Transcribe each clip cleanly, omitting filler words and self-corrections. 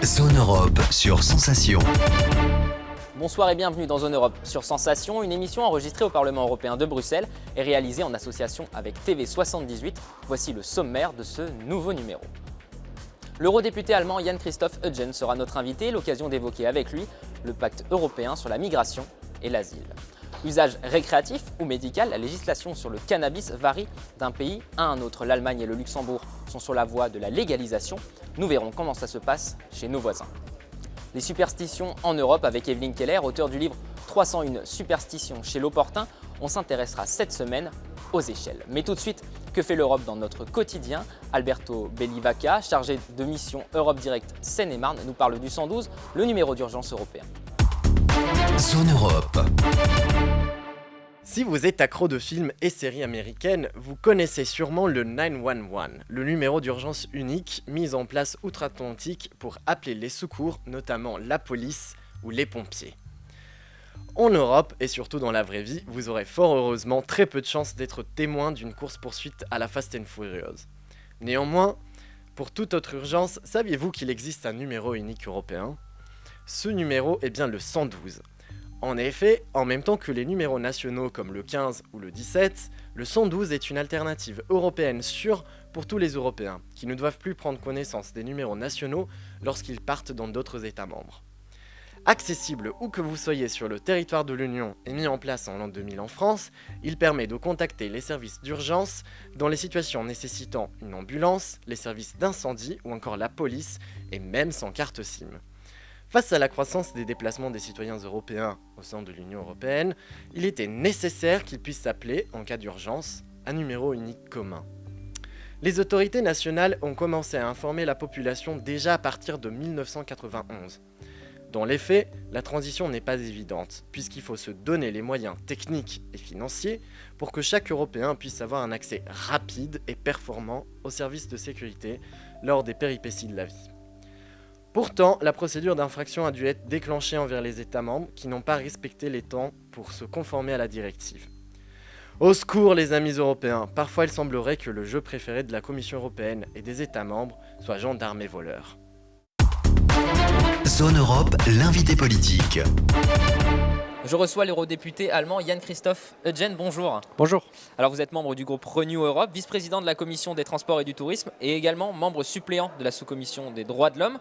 Zone Europe sur Sensation. Bonsoir et bienvenue dans Zone Europe sur Sensation, une émission enregistrée au Parlement européen de Bruxelles et réalisée en association avec TV78. Voici le sommaire de ce nouveau numéro. L'eurodéputé allemand Jan-Christoph Huygens sera notre invité, l'occasion d'évoquer avec lui le pacte européen sur la migration et l'asile. Usage récréatif ou médical, la législation sur le cannabis varie d'un pays à un autre. L'Allemagne et le Luxembourg sont sur la voie de la légalisation. Nous verrons comment ça se passe chez nos voisins. Les superstitions en Europe avec Evelyne Keller, auteure du livre 301 superstitions chez l'opportun. On s'intéressera cette semaine aux échelles. Mais tout de suite, que fait l'Europe dans notre quotidien? Alberto Bellivaca, chargé de mission Europe Direct Seine-et-Marne, nous parle du 112, le numéro d'urgence européen. Zone Europe. Si vous êtes accro de films et séries américaines, vous connaissez sûrement le 911, le numéro d'urgence unique mis en place outre-Atlantique pour appeler les secours, notamment la police ou les pompiers. En Europe, et surtout dans la vraie vie, vous aurez fort heureusement très peu de chances d'être témoin d'une course-poursuite à la Fast and Furious. Néanmoins, pour toute autre urgence, saviez-vous qu'il existe un numéro unique européen ? Ce numéro est bien le 112. En effet, en même temps que les numéros nationaux comme le 15 ou le 17, le 112 est une alternative européenne sûre pour tous les Européens, qui ne doivent plus prendre connaissance des numéros nationaux lorsqu'ils partent dans d'autres États membres. Accessible où que vous soyez sur le territoire de l'Union et mis en place en l'an 2000 en France, il permet de contacter les services d'urgence dans les situations nécessitant une ambulance, les services d'incendie ou encore la police, et même sans carte SIM. Face à la croissance des déplacements des citoyens européens au sein de l'Union européenne, il était nécessaire qu'ils puissent s'appeler, en cas d'urgence, un numéro unique commun. Les autorités nationales ont commencé à informer la population déjà à partir de 1991. Dans les faits, la transition n'est pas évidente, puisqu'il faut se donner les moyens techniques et financiers pour que chaque Européen puisse avoir un accès rapide et performant aux services de sécurité lors des péripéties de la vie. Pourtant, la procédure d'infraction a dû être déclenchée envers les États membres qui n'ont pas respecté les temps pour se conformer à la directive. Au secours les amis européens, parfois il semblerait que le jeu préféré de la Commission européenne et des États membres soit gendarmes et voleurs. Zone Europe, l'invité politique. Je reçois l'eurodéputé allemand Jan-Christoph Huygens, bonjour. Bonjour. Alors vous êtes membre du groupe Renew Europe, vice-président de la commission des transports et du tourisme et également membre suppléant de la sous-commission des droits de l'homme.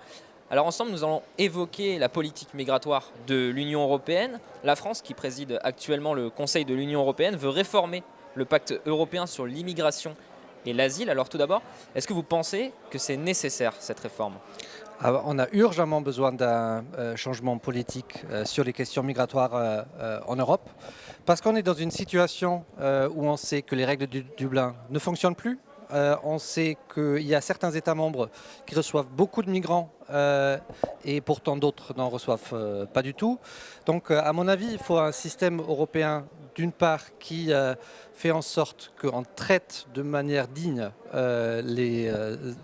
Alors ensemble, nous allons évoquer la politique migratoire de l'Union européenne. La France, qui préside actuellement le Conseil de l'Union européenne, veut réformer le pacte européen sur l'immigration et l'asile. Alors tout d'abord, est-ce que vous pensez que c'est nécessaire cette réforme ? On a urgemment besoin d'un changement politique sur les questions migratoires en Europe, parce qu'on est dans une situation où on sait que les règles du Dublin ne fonctionnent plus. On sait qu'il y a certains États membres qui reçoivent beaucoup de migrants et pourtant d'autres n'en reçoivent pas du tout. Donc à mon avis, il faut un système européen d'une part qui fait en sorte qu'on traite de manière digne les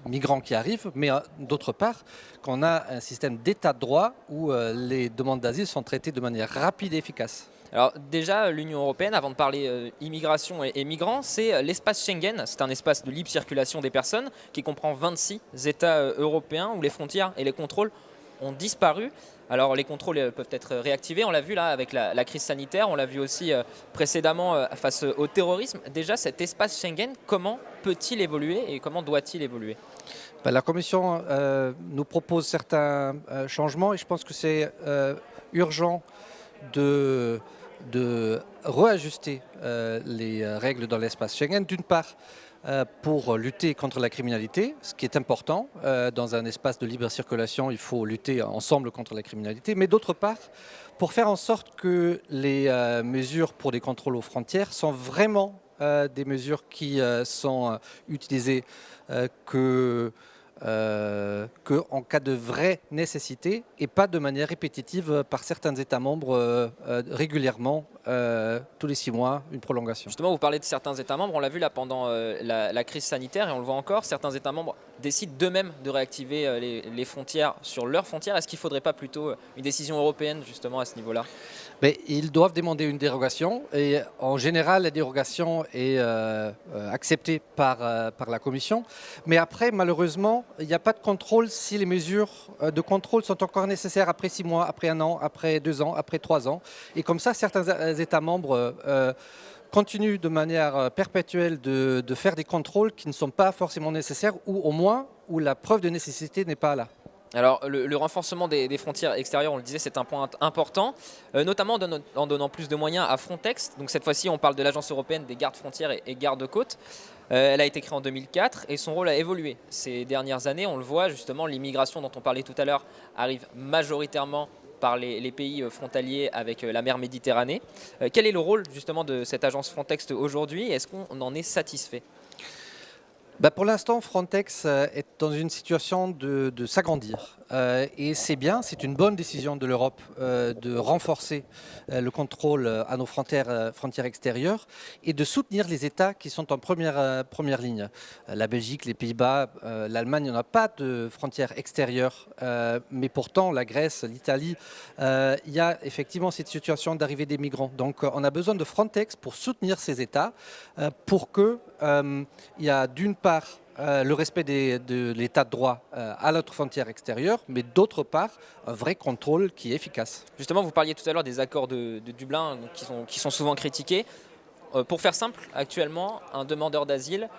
migrants qui arrivent, mais d'autre part qu'on a un système d'état de droit où les demandes d'asile sont traitées de manière rapide et efficace. Alors déjà, l'Union européenne, avant de parler immigration et migrants, c'est l'espace Schengen. C'est un espace de libre circulation des personnes qui comprend 26 États européens où les frontières et les contrôles ont disparu. Alors les contrôles peuvent être réactivés, on l'a vu là avec la crise sanitaire, on l'a vu aussi précédemment face au terrorisme. Déjà cet espace Schengen, comment peut-il évoluer et comment doit-il évoluer ? La Commission nous propose certains changements et je pense que c'est urgent de réajuster les règles dans l'espace Schengen. D'une part, pour lutter contre la criminalité, ce qui est important. Dans un espace de libre circulation, il faut lutter ensemble contre la criminalité. Mais d'autre part, pour faire en sorte que les mesures pour des contrôles aux frontières sont vraiment des mesures qui sont utilisées qu'en cas de vraie nécessité et pas de manière répétitive par certains États membres régulièrement, tous les 6 mois, une prolongation. Justement, vous parlez de certains États membres, on l'a vu là pendant la crise sanitaire et on le voit encore, certains États membres décident d'eux-mêmes de réactiver les frontières sur leurs frontières. Est-ce qu'il ne faudrait pas plutôt une décision européenne justement à ce niveau-là? Mais ils doivent demander une dérogation et en général la dérogation est acceptée par la Commission. Mais après, malheureusement, il n'y a pas de contrôle si les mesures de contrôle sont encore nécessaires après 6 mois, après 1 an, après 2 ans, après 3 ans. Et comme ça, certains États membres continuent de manière perpétuelle de faire des contrôles qui ne sont pas forcément nécessaires ou au moins où la preuve de nécessité n'est pas là. Alors le renforcement des frontières extérieures, on le disait, c'est un point important, notamment en donnant plus de moyens à Frontex. Donc cette fois-ci, on parle de l'Agence européenne des gardes frontières et gardes-côtes. Elle a été créée en 2004 et son rôle a évolué ces dernières années. On le voit justement, l'immigration dont on parlait tout à l'heure arrive majoritairement par les pays frontaliers avec la mer Méditerranée. Quel est le rôle justement de cette agence Frontex aujourd'hui? Est-ce qu'on en est satisfait? Pour l'instant, Frontex est dans une situation de s'agrandir. Et c'est bien, c'est une bonne décision de l'Europe de renforcer le contrôle à nos frontières extérieures et de soutenir les États qui sont en première ligne. La Belgique, les Pays-Bas, l'Allemagne n'ont pas de frontières extérieures, mais pourtant la Grèce, l'Italie, il y a effectivement cette situation d'arrivée des migrants. Donc on a besoin de Frontex pour soutenir ces États, pour que il y a d'une part le respect de l'état de droit à notre frontière extérieure, mais d'autre part, un vrai contrôle qui est efficace. Justement, vous parliez tout à l'heure des accords de Dublin donc, qui sont souvent critiqués. Pour faire simple, actuellement, un demandeur d'asile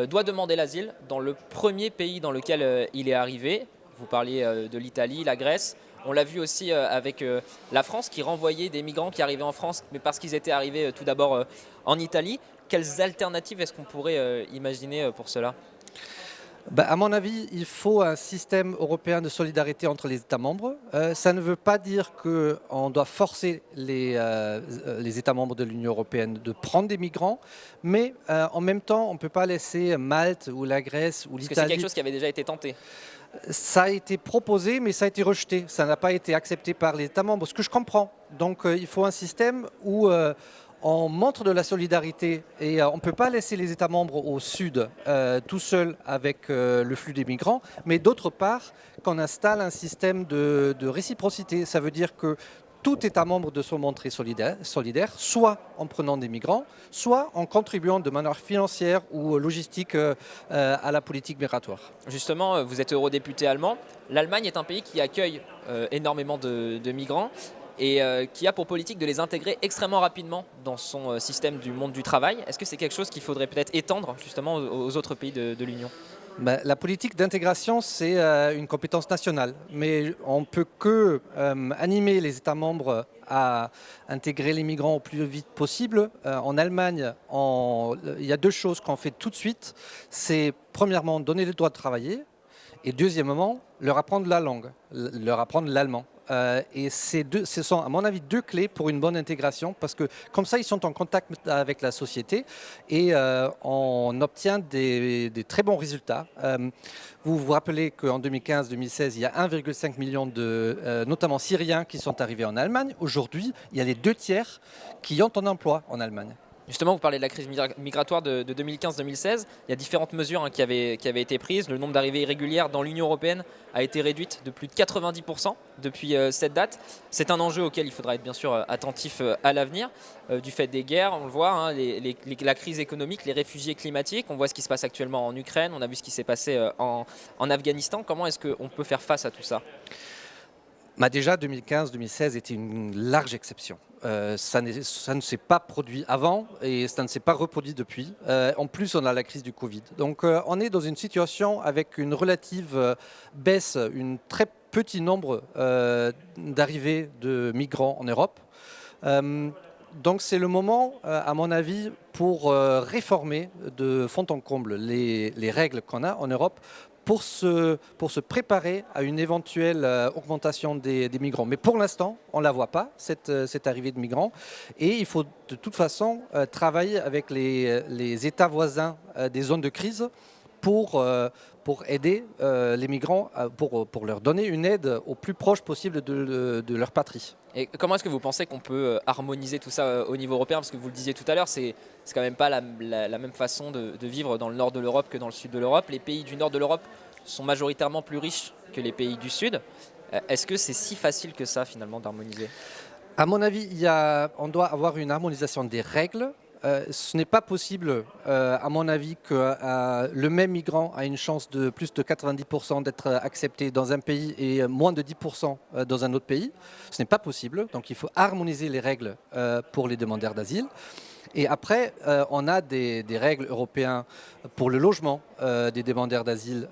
doit demander l'asile dans le premier pays dans lequel il est arrivé. Vous parliez de l'Italie, la Grèce. On l'a vu aussi avec la France qui renvoyait des migrants qui arrivaient en France, mais parce qu'ils étaient arrivés tout d'abord en Italie. Quelles alternatives est-ce qu'on pourrait imaginer pour cela ? À mon avis, il faut un système européen de solidarité entre les États membres. Ça ne veut pas dire qu'on doit forcer les États membres de l'Union européenne de prendre des migrants, mais en même temps, on ne peut pas laisser Malte ou la Grèce ou l'Italie... Parce que c'est quelque chose qui avait déjà été tenté. Ça a été proposé, mais ça a été rejeté. Ça n'a pas été accepté par les États membres, ce que je comprends. Donc il faut un système où... on montre de la solidarité et on ne peut pas laisser les États membres au sud tout seuls avec le flux des migrants, mais d'autre part qu'on installe un système de réciprocité. Ça veut dire que tout État membre doit se montrer solidaire, soit en prenant des migrants, soit en contribuant de manière financière ou logistique à la politique migratoire. Justement, vous êtes eurodéputé allemand. L'Allemagne est un pays qui accueille énormément de migrants et qui a pour politique de les intégrer extrêmement rapidement dans son système du monde du travail. Est-ce que c'est quelque chose qu'il faudrait peut-être étendre justement aux autres pays de l'Union ? La politique d'intégration, c'est une compétence nationale, mais on ne peut que animer les États membres à intégrer les migrants au plus vite possible. En Allemagne, il y a 2 choses qu'on fait tout de suite. C'est premièrement donner le droit de travailler et deuxièmement leur apprendre la langue, leur apprendre l'allemand. Et ce sont à mon avis 2 clés pour une bonne intégration parce que comme ça ils sont en contact avec la société et on obtient des très bons résultats. Vous vous rappelez qu'en 2015-2016 il y a 1,5 million de notamment Syriens qui sont arrivés en Allemagne. Aujourd'hui il y a les 2/3 qui ont un emploi en Allemagne. Justement, vous parlez de la crise migratoire de 2015-2016. Il y a différentes mesures qui avaient été prises. Le nombre d'arrivées irrégulières dans l'Union européenne a été réduite de plus de 90% depuis cette date. C'est un enjeu auquel il faudra être bien sûr attentif à l'avenir. Du fait des guerres, on le voit, la crise économique, les réfugiés climatiques. On voit ce qui se passe actuellement en Ukraine. On a vu ce qui s'est passé en Afghanistan. Comment est-ce qu'on peut faire face à tout ça ? Déjà, 2015-2016 était une large exception. Ça ne s'est pas produit avant et ça ne s'est pas reproduit depuis. En plus, on a la crise du Covid. Donc, on est dans une situation avec une relative baisse, un très petit nombre d'arrivées de migrants en Europe. Donc, c'est le moment, à mon avis, pour réformer de fond en comble les règles qu'on a en Europe pour se préparer à une éventuelle augmentation des migrants. Mais pour l'instant, on ne la voit pas, cette arrivée de migrants. Et il faut de toute façon travailler avec les États voisins des zones de crise pour aider les migrants, pour leur donner une aide au plus proche possible de leur patrie. Et comment est-ce que vous pensez qu'on peut harmoniser tout ça au niveau européen ? Parce que vous le disiez tout à l'heure, c'est quand même pas la même façon de vivre dans le nord de l'Europe que dans le sud de l'Europe. Les pays du nord de l'Europe sont majoritairement plus riches que les pays du Sud. Est-ce que c'est si facile que ça finalement d'harmoniser ? À mon avis, on doit avoir une harmonisation des règles. Ce n'est pas possible, à mon avis, que le même migrant a une chance de plus de 90% d'être accepté dans un pays et moins de 10% dans un autre pays. Ce n'est pas possible, donc il faut harmoniser les règles pour les demandeurs d'asile. Et après, on a des règles européennes pour le logement des demandeurs d'asile,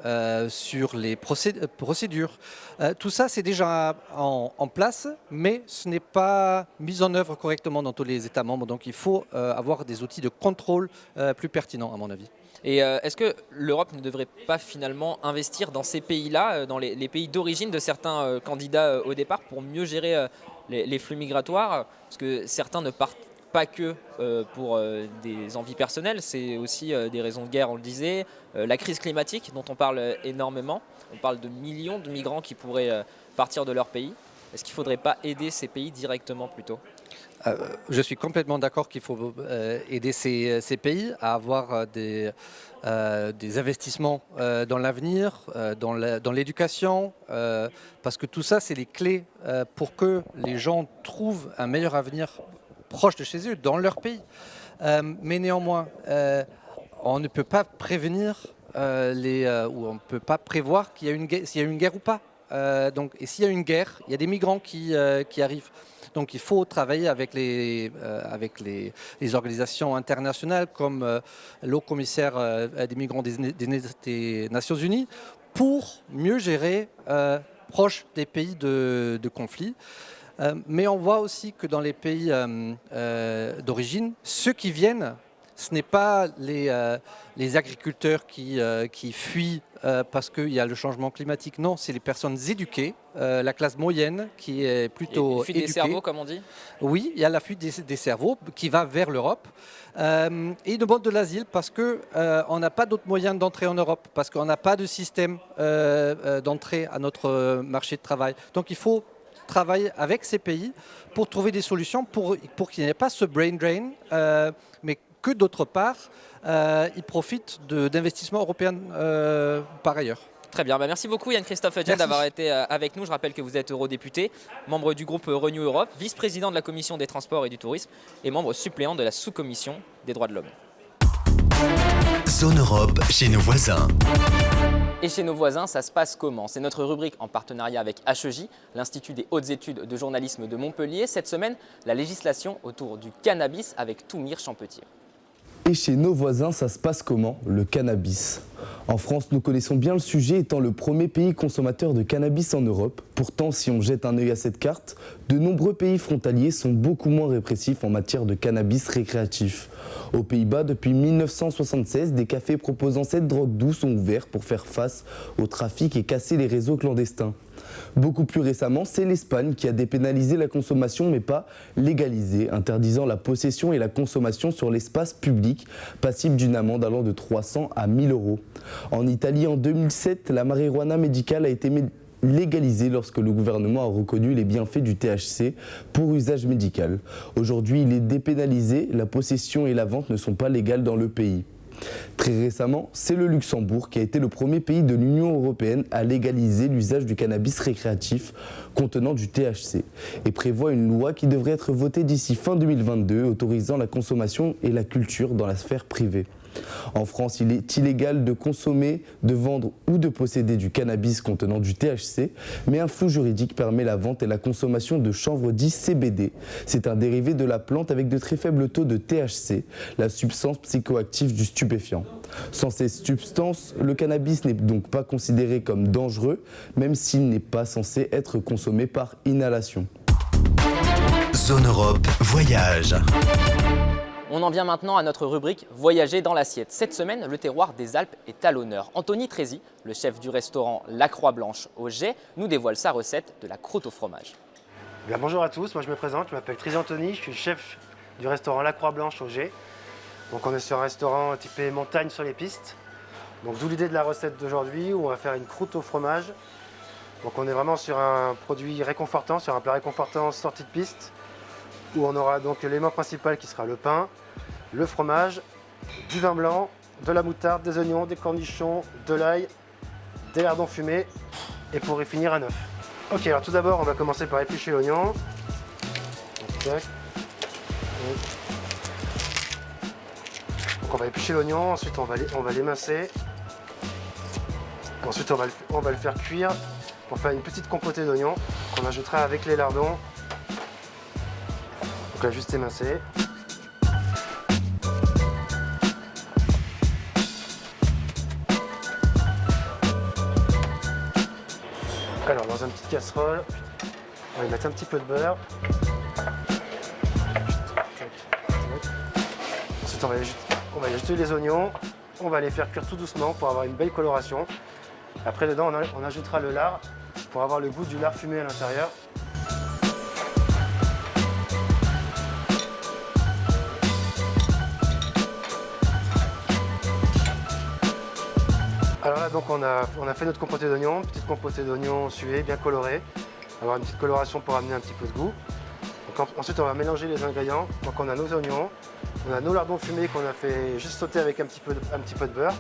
sur les procédures. Tout ça, c'est déjà en place, mais ce n'est pas mis en œuvre correctement dans tous les États membres. Donc il faut avoir des outils de contrôle plus pertinents, à mon avis. Et est-ce que l'Europe ne devrait pas finalement investir dans ces pays-là, dans les pays d'origine de certains candidats au départ, pour mieux gérer les flux migratoires ? Parce que certains ne partent pas que pour des envies personnelles, c'est aussi des raisons de guerre, on le disait, la crise climatique dont on parle énormément. On parle de millions de migrants qui pourraient partir de leur pays. Est-ce qu'il ne faudrait pas aider ces pays directement plutôt ? Je suis complètement d'accord qu'il faut aider ces pays à avoir des investissements dans l'avenir, dans l'éducation, parce que tout ça, c'est les clés pour que les gens trouvent un meilleur avenir proche de chez eux, dans leur pays. Mais néanmoins, on ne peut pas prévenir ou on ne peut pas prévoir s'il y a une guerre ou pas. Et s'il y a une guerre, il y a des migrants qui arrivent. Donc il faut travailler avec les organisations internationales comme le Haut-Commissaire des migrants des Nations Unies pour mieux gérer proche des pays de conflit. Mais on voit aussi que dans les pays d'origine, ceux qui viennent, ce n'est pas les agriculteurs qui fuient parce qu'il y a le changement climatique. Non, c'est les personnes éduquées, la classe moyenne qui est plutôt fuite éduquée. des cerveaux, comme on dit ? Oui, il y a la fuite des cerveaux qui va vers l'Europe. Et ils demandent de l'asile parce qu'on n'a pas d'autres moyens d'entrer en Europe, parce qu'on n'a pas de système d'entrée à notre marché de travail. Donc il faut travailler avec ces pays pour trouver des solutions pour qu'il n'y ait pas ce brain drain, mais que d'autre part, ils profitent d'investissements européens par ailleurs. Très bien, merci beaucoup Yann-Christophe Hedgel d'avoir été avec nous. Je rappelle que vous êtes eurodéputé, membre du groupe Renew Europe, vice-président de la Commission des Transports et du Tourisme et membre suppléant de la sous-commission des droits de l'homme. Zone Europe chez nos voisins. Et chez nos voisins, ça se passe comment ? C'est notre rubrique en partenariat avec HEJ, l'Institut des hautes études de journalisme de Montpellier. Cette semaine, la législation autour du cannabis avec Toumir Champetier. Et chez nos voisins, ça se passe comment, le cannabis ? En France, nous connaissons bien le sujet, étant le premier pays consommateur de cannabis en Europe. Pourtant, si on jette un œil à cette carte, de nombreux pays frontaliers sont beaucoup moins répressifs en matière de cannabis récréatif. Aux Pays-Bas, depuis 1976, des cafés proposant cette drogue douce sont ouverts pour faire face au trafic et casser les réseaux clandestins. Beaucoup plus récemment, c'est l'Espagne qui a dépénalisé la consommation mais pas légalisé, interdisant la possession et la consommation sur l'espace public, passible d'une amende allant de 300 à 1000 euros. En Italie, en 2007, la marijuana médicale a été légalisée lorsque le gouvernement a reconnu les bienfaits du THC pour usage médical. Aujourd'hui, il est dépénalisé, la possession et la vente ne sont pas légales dans le pays. Très récemment, c'est le Luxembourg qui a été le premier pays de l'Union européenne à légaliser l'usage du cannabis récréatif contenant du THC et prévoit une loi qui devrait être votée d'ici fin 2022 autorisant la consommation et la culture dans la sphère privée. En France, il est illégal de consommer, de vendre ou de posséder du cannabis contenant du THC, mais un flou juridique permet la vente et la consommation de chanvre dit CBD. C'est un dérivé de la plante avec de très faibles taux de THC, la substance psychoactive du stupéfiant. Sans ces substances, le cannabis n'est donc pas considéré comme dangereux, même s'il n'est pas censé être consommé par inhalation. Zone Europe Voyage. On en vient maintenant à notre rubrique « Voyager dans l'assiette ». Cette semaine, le terroir des Alpes est à l'honneur. Anthony Trézy, le chef du restaurant La Croix Blanche au Jet, nous dévoile sa recette de la croûte au fromage. Bien, bonjour à tous, moi je me présente, je m'appelle Trézy Anthony, je suis chef du restaurant La Croix Blanche au Jet. Donc on est sur un restaurant typé montagne sur les pistes. Donc d'où l'idée de la recette d'aujourd'hui où on va faire une croûte au fromage. Donc on est vraiment sur un produit réconfortant, sur un plat réconfortant sorti de piste, où on aura donc l'élément principal qui sera le pain, le fromage, du vin blanc, de la moutarde, des oignons, des cornichons, de l'ail, des lardons fumés et pour y finir un œuf. Ok, alors tout d'abord on va commencer par éplucher l'oignon. Donc on va éplucher l'oignon, ensuite on va l'émincer. Ensuite on va le faire cuire pour faire une petite compotée d'oignons qu'on ajoutera avec les lardons. Donc là juste émincer. Alors dans une petite casserole, on va y mettre un petit peu de beurre. Ensuite on va y ajouter les oignons, on va les faire cuire tout doucement pour avoir une belle coloration. Après dedans on ajoutera le lard pour avoir le goût du lard fumé à l'intérieur. Alors là donc on a fait notre compotée d'oignons, petite compotée d'oignons suée, bien colorée, avoir une petite coloration pour amener un petit peu de goût. Donc ensuite on va mélanger les ingrédients. Donc on a nos oignons, on a nos lardons fumés qu'on a fait juste sauter avec un petit peu de beurre.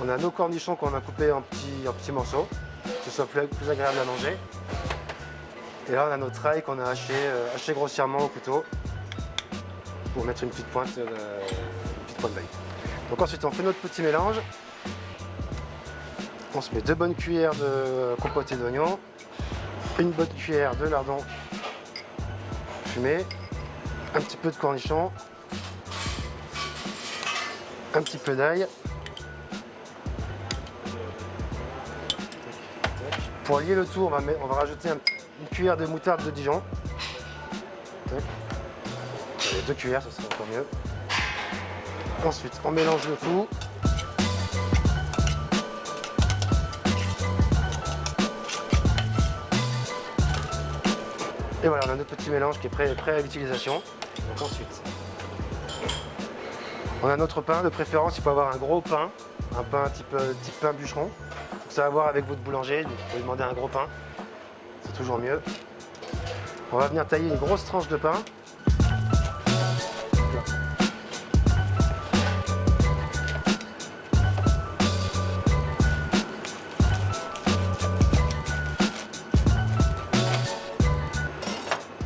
On a nos cornichons qu'on a coupés en petits morceaux, que ce soit plus agréable à manger. Et là on a notre ail qu'on a haché grossièrement au couteau pour mettre une petite pointe d'ail. Donc ensuite on fait notre petit mélange. On se met 2 bonnes cuillères de compotée d'oignons, une bonne cuillère de lardons fumés, un petit peu de cornichons, un petit peu d'ail. Pour lier le tout, on va rajouter une cuillère de moutarde de Dijon. Allez, 2 cuillères, ça sera encore mieux. Ensuite, on mélange le tout. Et voilà, on a notre petit mélange qui est prêt à l'utilisation. Donc ensuite, on a notre pain. De préférence, il faut avoir un gros pain, un pain type pain bûcheron. Donc ça va voir avec votre boulanger, vous pouvez demander un gros pain, c'est toujours mieux. On va venir tailler une grosse tranche de pain.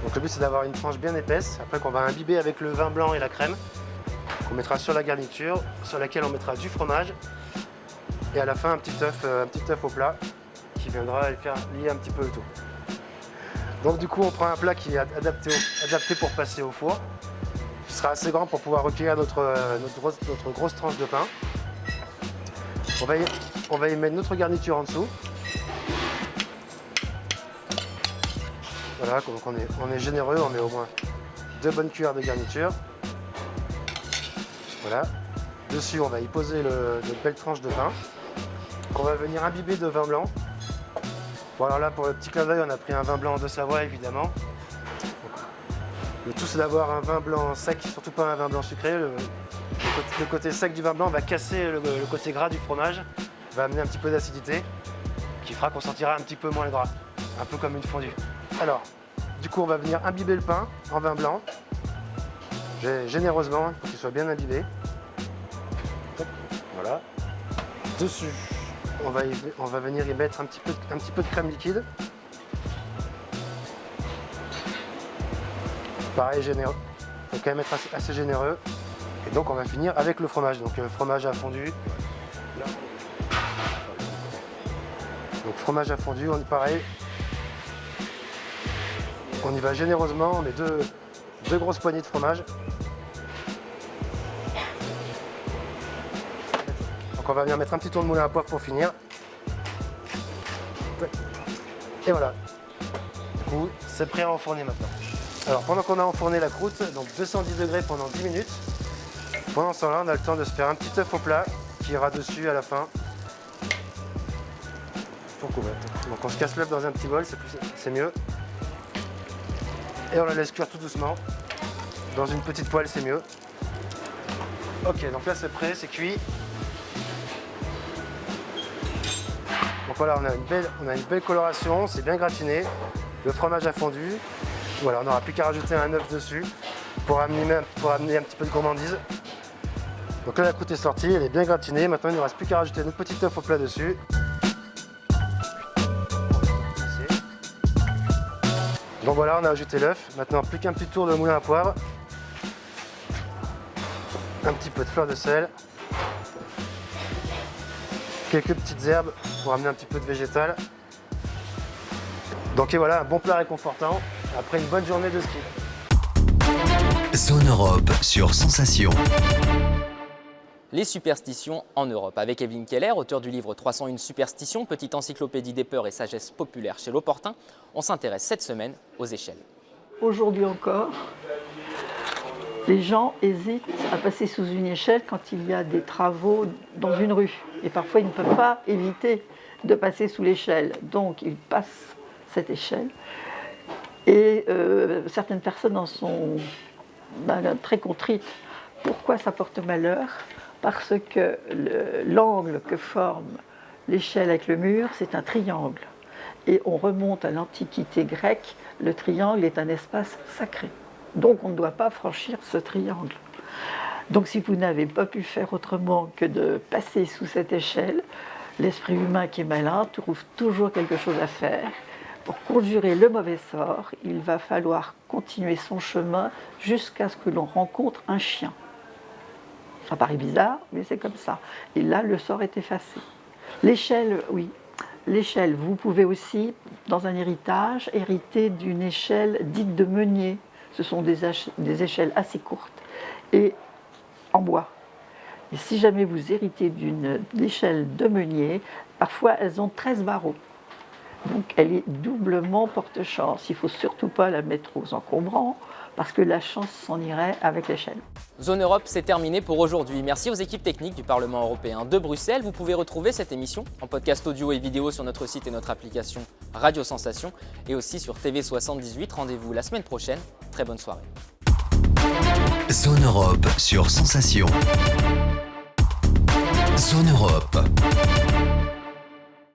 Donc le but c'est d'avoir une tranche bien épaisse, après qu'on va imbiber avec le vin blanc et la crème, qu'on mettra sur la garniture, sur laquelle on mettra du fromage, et à la fin un petit œuf au plat, qui viendra faire lier un petit peu le tout. Donc du coup on prend un plat qui est adapté pour passer au four, qui sera assez grand pour pouvoir recueillir notre grosse tranche de pain. On va y mettre notre garniture en dessous. Voilà, donc on est généreux, on met au moins 2 bonnes cuillères de garniture. Voilà. Dessus, on va y poser notre belle tranche de pain qu'on va venir imbiber de vin blanc. Bon alors là, pour le petit clin d'œil, on a pris un vin blanc de Savoie, évidemment. Le tout, c'est d'avoir un vin blanc sec, surtout pas un vin blanc sucré. Le côté sec du vin blanc va casser le côté gras du fromage, va amener un petit peu d'acidité, qui fera qu'on sentira un petit peu moins le gras, un peu comme une fondue. Alors, du coup, on va venir imbiber le pain en vin blanc. Généreusement, il faut qu'il soit bien imbibé. Voilà. Dessus, on va venir y mettre un petit peu de crème liquide. Pareil, généreux. Il faut quand même être assez généreux. Et donc, on va finir avec le fromage. Donc, fromage à fondu. Donc, fromage à fondu, on est pareil. On y va généreusement, on met deux grosses poignées de fromage. Donc on va venir mettre un petit tour de moulin à poivre pour finir. Et voilà. Du coup, c'est prêt à enfourner maintenant. Alors pendant qu'on a enfourné la croûte, donc 210 degrés pendant 10 minutes, pendant ce temps-là, on a le temps de se faire un petit œuf au plat qui ira dessus à la fin. Donc on se casse l'œuf dans un petit bol, c'est mieux. Et on la laisse cuire tout doucement. Dans une petite poêle, c'est mieux. Ok, donc là c'est prêt, c'est cuit. Donc voilà, on a une belle coloration, c'est bien gratiné. Le fromage a fondu. Voilà, on n'aura plus qu'à rajouter un œuf dessus pour amener un petit peu de gourmandise. Donc là la croûte est sortie, elle est bien gratinée. Maintenant il ne reste plus qu'à rajouter notre petit œuf au plat dessus. Donc voilà, on a ajouté l'œuf. Maintenant, plus qu'un petit tour de moulin à poivre. Un petit peu de fleur de sel. Quelques petites herbes pour amener un petit peu de végétal. Donc et voilà, un bon plat réconfortant après une bonne journée de ski. Zone Europe sur Sensation. Les superstitions en Europe, avec Evelyne Keller, auteur du livre 301 superstitions, petite encyclopédie des peurs et sagesse populaire chez L'Opportun. On s'intéresse cette semaine aux échelles. Aujourd'hui encore, les gens hésitent à passer sous une échelle quand il y a des travaux dans une rue. Et parfois, ils ne peuvent pas éviter de passer sous l'échelle. Donc, ils passent cette échelle. Et certaines personnes en sont très contrites. Pourquoi ça porte malheur ? Parce que l'angle que forme l'échelle avec le mur, c'est un triangle. Et on remonte à l'Antiquité grecque, le triangle est un espace sacré. Donc on ne doit pas franchir ce triangle. Donc si vous n'avez pas pu faire autrement que de passer sous cette échelle, l'esprit humain qui est malin trouve toujours quelque chose à faire. Pour conjurer le mauvais sort, il va falloir continuer son chemin jusqu'à ce que l'on rencontre un chien. Ça paraît bizarre, mais c'est comme ça. Et là, le sort est effacé. L'échelle, oui. L'échelle, vous pouvez aussi, dans un héritage, hériter d'une échelle dite de meunier. Ce sont des échelles assez courtes et en bois. Et si jamais vous héritez d'une échelle de meunier, parfois elles ont 13 barreaux. Donc elle est doublement porte-chance. Il ne faut surtout pas la mettre aux encombrants parce que la chance s'en irait avec l'échelle. Zone Europe, c'est terminé pour aujourd'hui. Merci aux équipes techniques du Parlement européen de Bruxelles. Vous pouvez retrouver cette émission en podcast audio et vidéo sur notre site et notre application Radio Sensation et aussi sur TV78. Rendez-vous la semaine prochaine. Très bonne soirée. Zone Europe sur Sensation. Zone Europe.